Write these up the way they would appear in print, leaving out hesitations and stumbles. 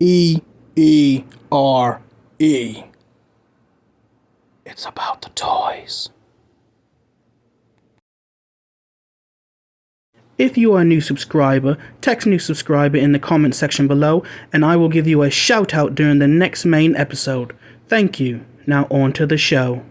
Covert. It's about the toys. If you are a new subscriber, text new subscriber in the comment section below, and I will give you a shout out during the next main episode. Thank you. Now on to the show.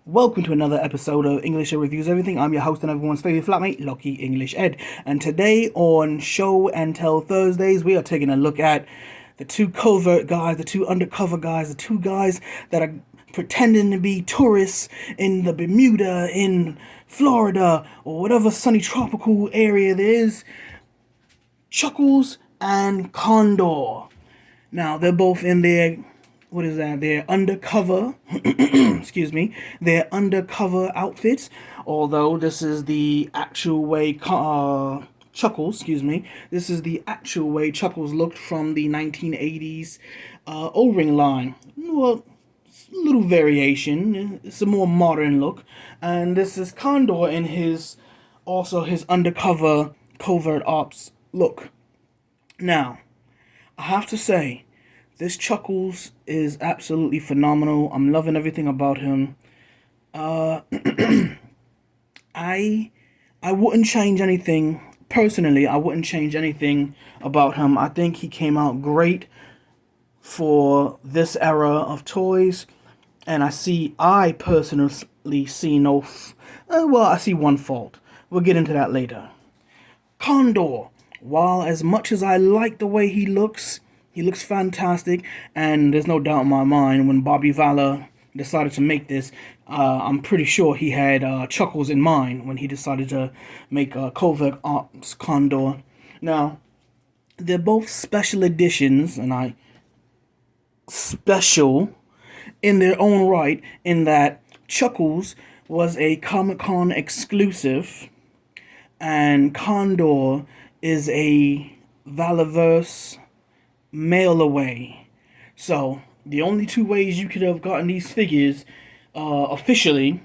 Welcome to another episode of English That Reviews Everything. I'm your host and everyone's favorite flatmate, Lucky English Ed. And today on Show and Tell Thursdays, we are taking a look at the two covert guys, the two undercover guys, the two guys that are pretending to be tourists in the Bermuda, in Florida, or whatever sunny tropical area there is. Chuckles and Condor. Now, they're both in their, their undercover, excuse me, their undercover outfits. Although this is the actual way, Chuckles, this is the actual way Chuckles looked from the 1980s O-ring line. Well, little variation. It's a more modern look. And this is Condor in his undercover covert ops look. Now, I have to say, this Chuckles is absolutely phenomenal. I'm loving everything about him. I wouldn't change anything. Personally, I wouldn't change anything about him. I think he came out great for this era of toys. And I personally see I see one fault. We'll get into that later. Condor, while as much as I like the way he looks fantastic, and there's no doubt in my mind when Bobby Valor decided to make this, I'm pretty sure he had Chuckles in mind when he decided to make Covert Ops Condor. Now, they're both special editions, and special in their own right, in that Chuckles was a Comic-Con exclusive, and Condor is a Valorverse mail away. So, the only two ways you could have gotten these figures officially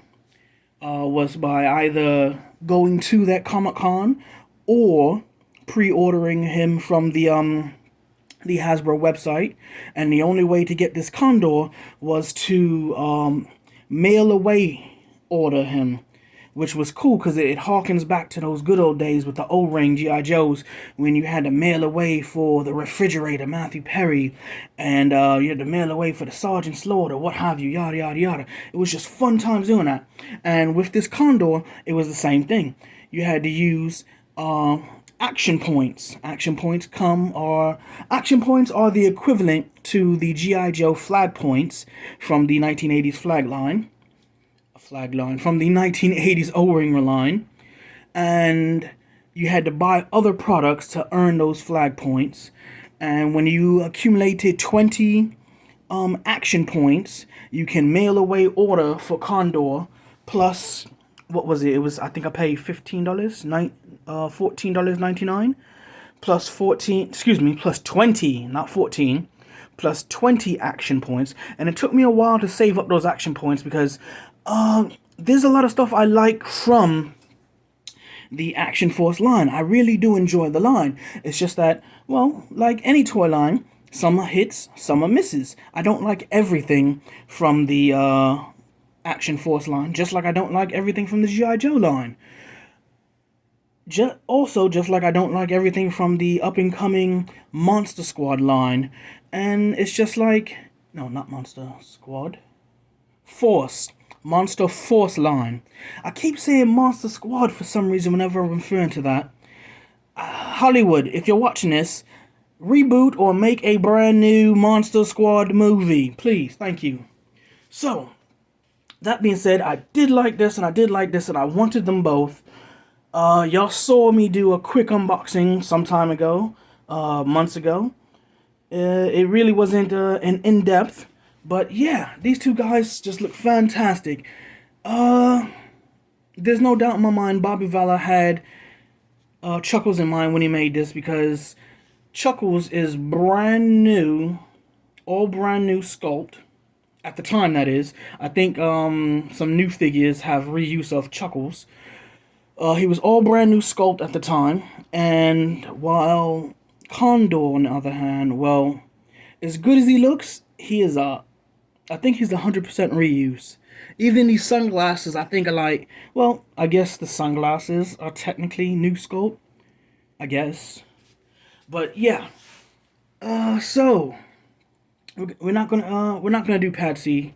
was by either going to that Comic-Con or pre-ordering him from the Hasbro website. And the only way to get this Condor was to mail away order him, which was cool because it harkens back to those good old days with the O-ring G.I. Joes when you had to mail away for the refrigerator, Matthew Perry, and you had to mail away for the Sergeant Slaughter, what have you, yada yada yada. It was just fun times doing that. And with this Condor, it was the same thing. You had to use action points. Action points are the equivalent to the G.I. Joe flag points from the 1980s flag line from the 1980s O-ring line, and you had to buy other products to earn those flag points. And when you accumulated 20 action points, you can mail away order for Condor plus, what was it? It was, I think I paid $15, $14.99 plus 20, not 14, plus 20 action points. And it took me a while to save up those action points because there's a lot of stuff I like from the Action Force line. I really do enjoy the line. It's just that, well, like any toy line, some are hits, some are misses. I don't like everything from the Action Force line, just like I don't like everything from the G.I. Joe line. Just like I don't like everything from the up-and-coming Monster Squad line. And it's just like, no, not Monster Squad, Monster Force line. I keep saying Monster Squad for some reason whenever I'm referring to that. Hollywood, if you're watching this, reboot or make a brand new Monster Squad movie. Please, thank you. So, that being said, I did like this and I did like this and I wanted them both. Y'all saw me do a quick unboxing some time ago, months ago. It really wasn't an in-depth. But yeah, these two guys just look fantastic. There's no doubt in my mind Bobby Valor had Chuckles in mind when he made this, because Chuckles is brand new, all brand new sculpt. At the time, that is. I think some new figures have reuse of Chuckles. He was all brand new sculpt at the time, and while Condor, on the other hand, well, as good as he looks, he is I think he's 100% reuse. Even these sunglasses, I think are like, well, I guess the sunglasses are technically new sculpt, I guess. But yeah, so we're not gonna do Patsy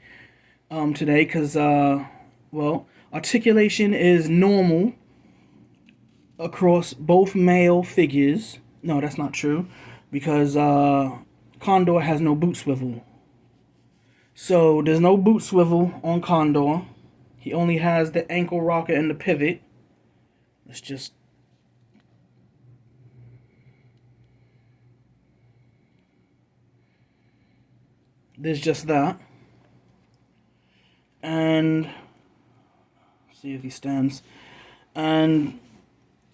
today because well, articulation is normal across both male figures. No, that's not true, because Condor has no boot swivel. So there's no boot swivel on Condor. He only has the ankle rocker and the pivot. Let's just... There's just that. And see if he stands. And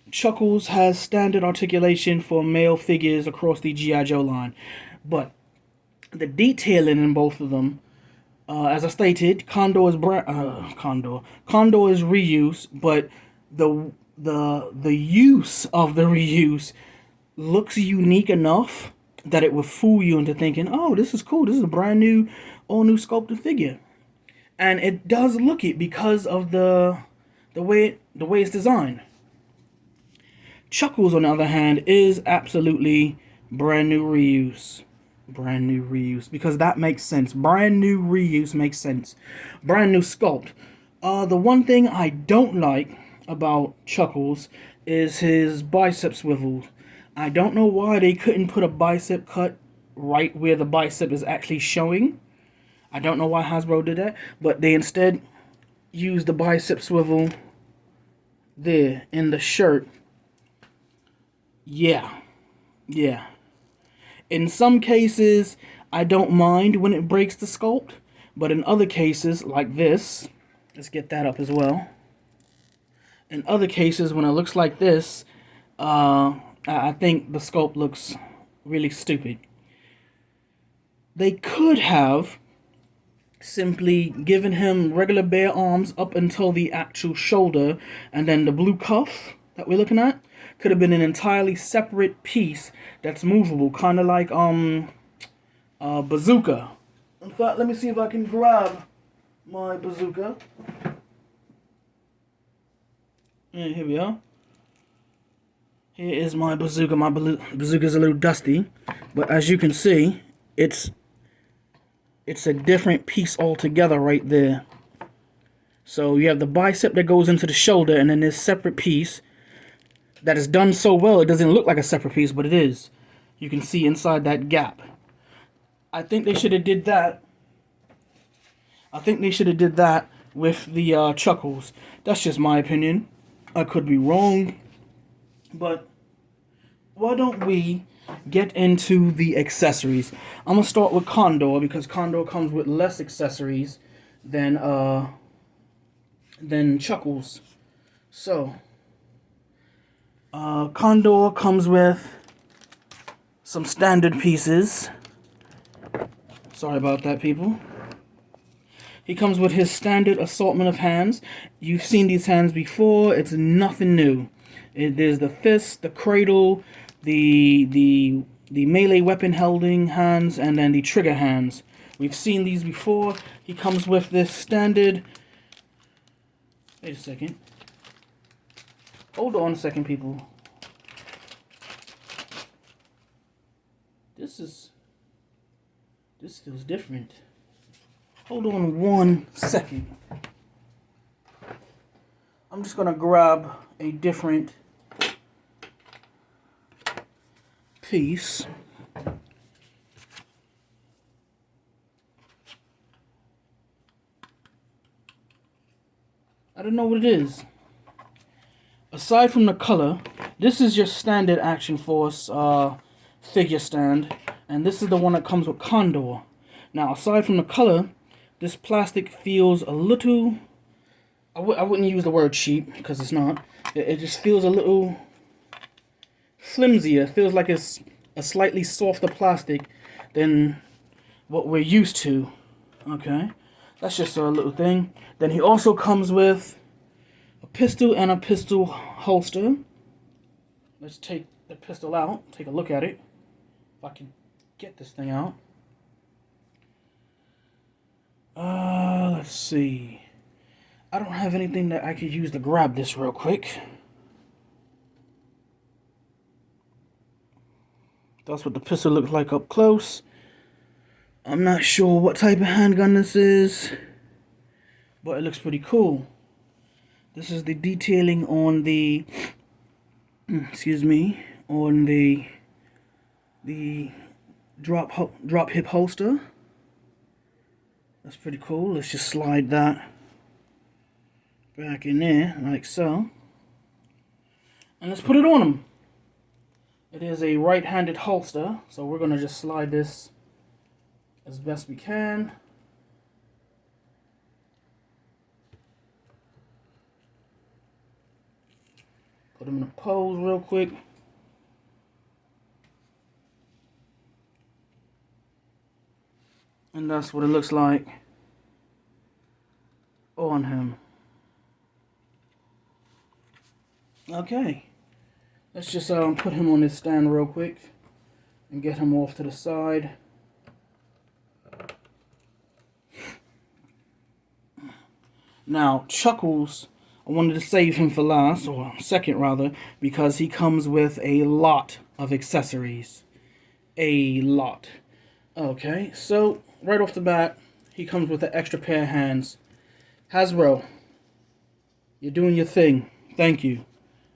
Chuckles has standard articulation for male figures across the G.I. Joe line. But the detailing in both of them, as I stated, Condor is reuse, but the use of the reuse looks unique enough that it would fool you into thinking, oh, this is cool. This is a brand new, all new sculpted figure, and it does look it because of the way it's designed. Chuckles, on the other hand, is absolutely brand new reuse. Brand new reuse, because that makes sense. Brand new reuse makes sense. Brand new sculpt. The one thing I don't like about Chuckles is his bicep swivel. I don't know why they couldn't put a bicep cut right where the bicep is actually showing. I don't know why Hasbro did that, but they instead used the bicep swivel there in the shirt. Yeah. In some cases, I don't mind when it breaks the sculpt, but in other cases, like this, let's get that up as well. In other cases, when it looks like this, I think the sculpt looks really stupid. They could have simply given him regular bare arms up until the actual shoulder, and then the blue cuff that we're looking at could have been an entirely separate piece that's movable, kind of like bazooka. In fact, let me see if I can grab my bazooka. And here we are. Here is my bazooka. My bazooka's a little dusty, but as you can see, it's a different piece altogether right there. So you have the bicep that goes into the shoulder, and then this separate piece that is done so well it doesn't look like a separate piece, but it is. You can see inside that gap. I think they should have did that. With the Chuckles. That's just my opinion. I could be wrong, but why don't we get into the accessories? I'm gonna start with Condor because Condor comes with less accessories than Chuckles. So Condor comes with some standard pieces. Sorry about that, people. He comes with his standard assortment of hands. You've seen these hands before. It's nothing new. There's the fist, the cradle, the melee weapon holding hands, and then the trigger hands. We've seen these before. He comes with this standard... Wait a second. Hold on a second, people. This feels different. Hold on 1 second. I'm just gonna grab a different piece. I don't know what it is. Aside from the color, this is your standard Action Force figure stand, and this is the one that comes with Condor. Now, aside from the color, this plastic feels a little... I wouldn't use the word cheap, because it's not. It just feels a little flimsier. It feels like it's a slightly softer plastic than what we're used to. Okay, that's just a little thing. Then he also comes with a pistol and a pistol holster. Let's take the pistol out, take a look at it. If I can get this thing out. Let's see. I don't have anything that I could use to grab this real quick. That's what the pistol looks like up close. I'm not sure what type of handgun this is, but it looks pretty cool. This is the detailing on the, excuse me, on the drop hip holster. That's pretty cool. Let's just slide that back in there like so, and let's put it on him. It is a right-handed holster, so we're gonna just slide this as best we can. Put him in a pose real quick. And that's what it looks like on him. Okay. Let's just put him on this stand real quick and get him off to the side. Now, Chuckles, I wanted to save him for last, or second rather, because he comes with a lot of accessories. A lot. Okay, so right off the bat, he comes with an extra pair of hands. Hasbro, you're doing your thing. Thank you.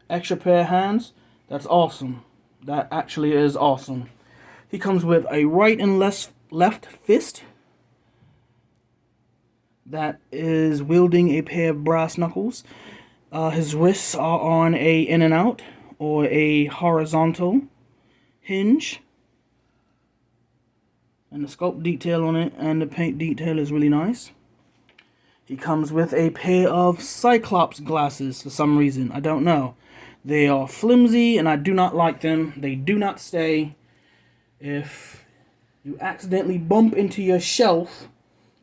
Extra pair of hands. That's awesome. That actually is awesome. He comes with a right and left fist that is wielding a pair of brass knuckles. His wrists are on a in and out or a horizontal hinge. And the sculpt detail on it and the paint detail is really nice. He comes with a pair of Cyclops glasses for some reason. I don't know. They are flimsy and I do not like them. They do not stay. If you accidentally bump into your shelf,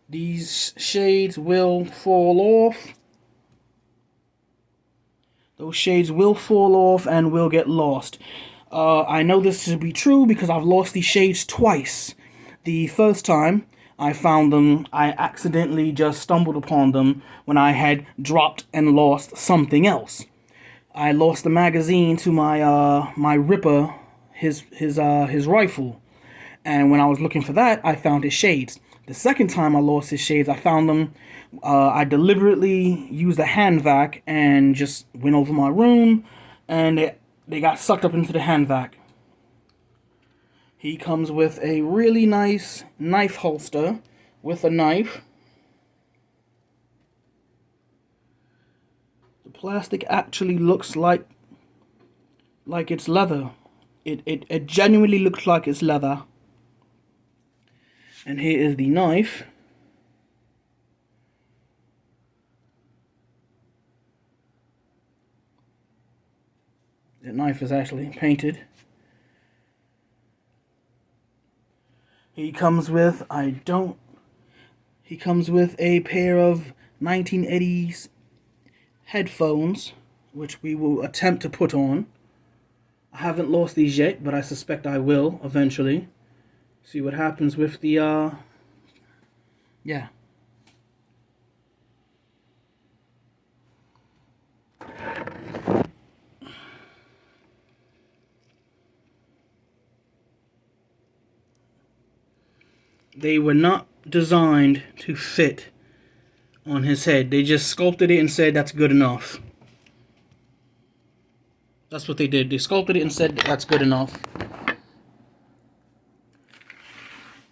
these shades will fall off. Those shades will fall off and will get lost. I know this to be true because I've lost these shades twice. The first time I found them, I accidentally just stumbled upon them when I had dropped and lost something else. I lost the magazine to my my Ripper, his rifle, and when I was looking for that, I found his shades. The second time I lost his shades, I found them. I deliberately used a hand vac and just went over my room, and they got sucked up into the hand vac. He comes with a really nice knife holster with a knife. The plastic actually looks like it's leather. It genuinely looks like it's leather. And here is the knife. The knife is actually painted. He comes with he comes with a pair of 1980s headphones, which we will attempt to put on. I haven't lost these yet, but I suspect I will eventually. See what happens with the yeah. They were not designed to fit on his head. They just sculpted it and said that's good enough. That's what they did. They sculpted it and said that's good enough.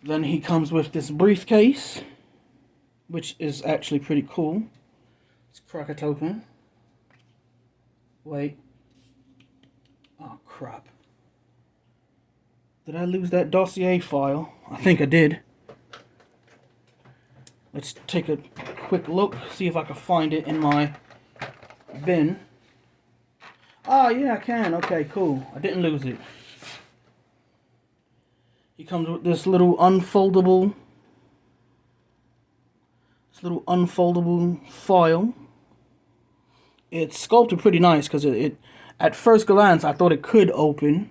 Then he comes with this briefcase, which is actually pretty cool. Let's crack it open. Wait. Oh, crap. Did I lose that dossier file? I think I did. Let's take a quick look, see if I can find it in my bin. Ah, yeah, I can. Okay, cool. I didn't lose it. He comes with this little unfoldable file. It's sculpted pretty nice because it at first glance I thought it could open.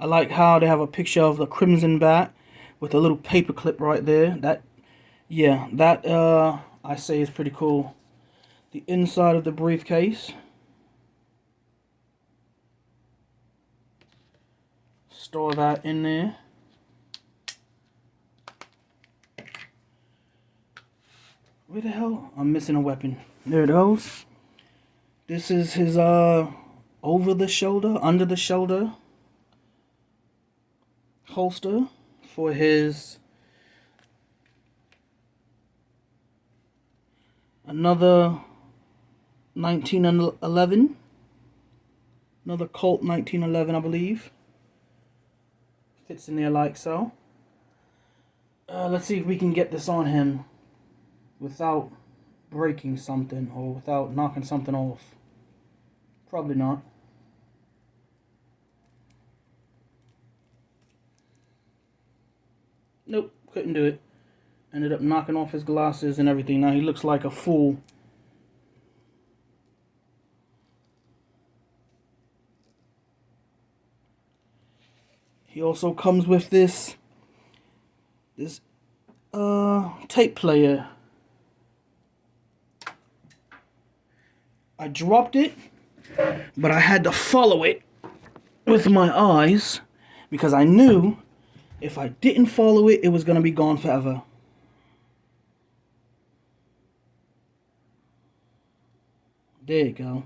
I like how they have a picture of the Crimson Bat with a little paper clip right there. That I say is pretty cool. The inside of the briefcase. Store that in there. Where the hell? I'm missing a weapon. There it goes. This is his over the shoulder, under the shoulder holster for his another 1911. Another Colt 1911, I believe. Fits in there like so. Let's see if we can get this on him without breaking something or without knocking something off. Probably not. Nope, couldn't do it. Ended up knocking off his glasses and everything. Now he looks like a fool. He also comes with this tape player. I dropped it, but I had to follow it with my eyes because I knew if I didn't follow it, it was going to be gone forever. There you go.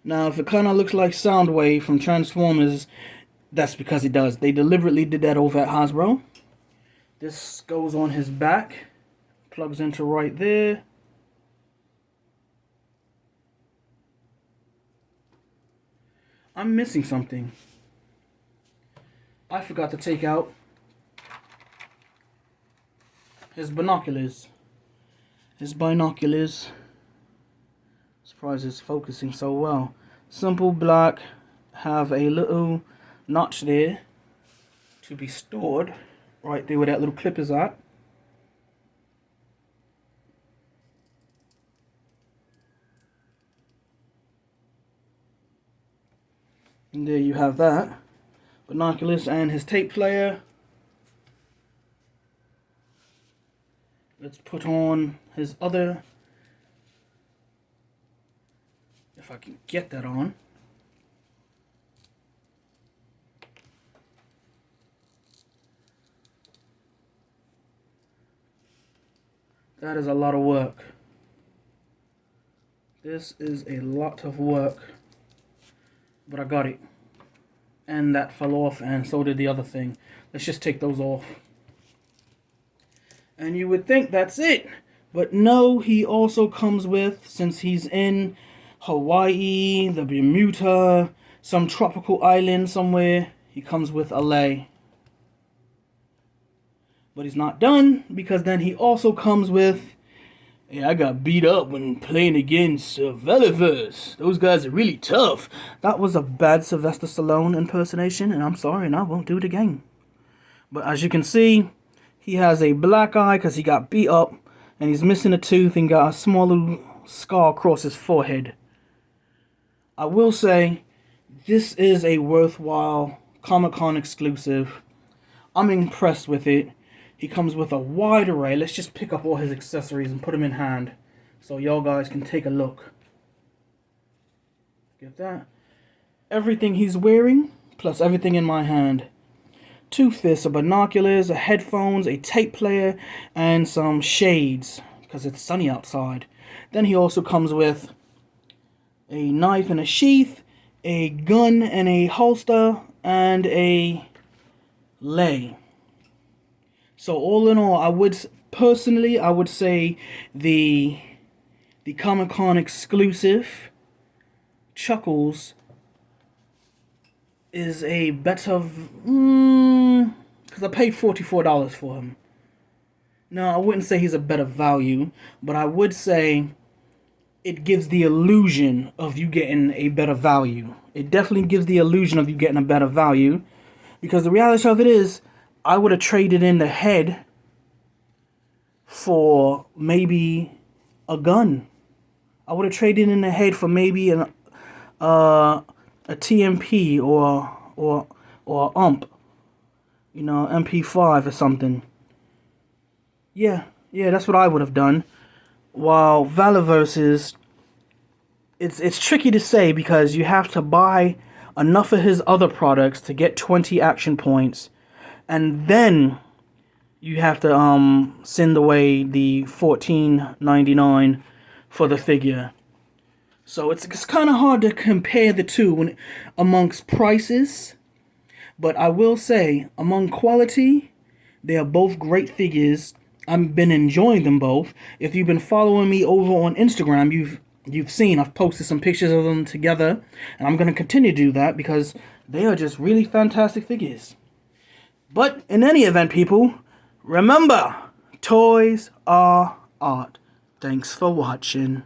Now, if it kind of looks like Soundwave from Transformers, that's because it does. They deliberately did that over at Hasbro. This goes on his back. Plugs into right there. I'm missing something. I forgot to take out his binoculars. His binoculars. Surprised it's focusing so well. Simple black. Have a little notch there to be stored right there where that little clip is at. And there you have that. Binoculars and his tape player. Let's put on his other, if I can get that on. That is a lot of work. This is a lot of work. But I got it. And that fell off, and so did the other thing. Let's just take those off. And you would think that's it. But no, he also comes with, since he's in Hawaii, the Bermuda, some tropical island somewhere, he comes with a lei. But he's not done, because then he also comes with, hey, I got beat up when playing against Veliverse. Those guys are really tough. That was a bad Sylvester Stallone impersonation, and I'm sorry, and I won't do it again. But as you can see, he has a black eye because he got beat up, and he's missing a tooth and got a small little scar across his forehead. I will say, this is a worthwhile Comic-Con exclusive. I'm impressed with it. He comes with a wide array. Let's just pick up all his accessories and put them in hand so y'all guys can take a look. Get that? Everything he's wearing, plus everything in my hand. 2 fists of binoculars, a headphones, a tape player, and some shades, because it's sunny outside. Then he also comes with a knife and a sheath, a gun and a holster, and a lei. So all in all, I would say the Comic-Con exclusive Chuckles is a better, because I paid $44 for him. No, I wouldn't say he's a better value, but I would say it gives the illusion of you getting a better value. It definitely gives the illusion of you getting a better value, because the reality of it is, I would have traded in the head for maybe a gun. I would have traded in the head for maybe a TMP or or MP5 or something. Yeah, that's what I would have done. While Valiverse's, it's tricky to say because you have to buy enough of his other products to get 20 action points, and then you have to send away the $14.99 for the figure. So it's kind of hard to compare the two amongst prices, but I will say among quality, they are both great figures. I've been enjoying them both. If you've been following me over on Instagram, you've seen I've posted some pictures of them together, and I'm gonna continue to do that because they are just really fantastic figures. But in any event, people, remember, toys are art. Thanks for watching.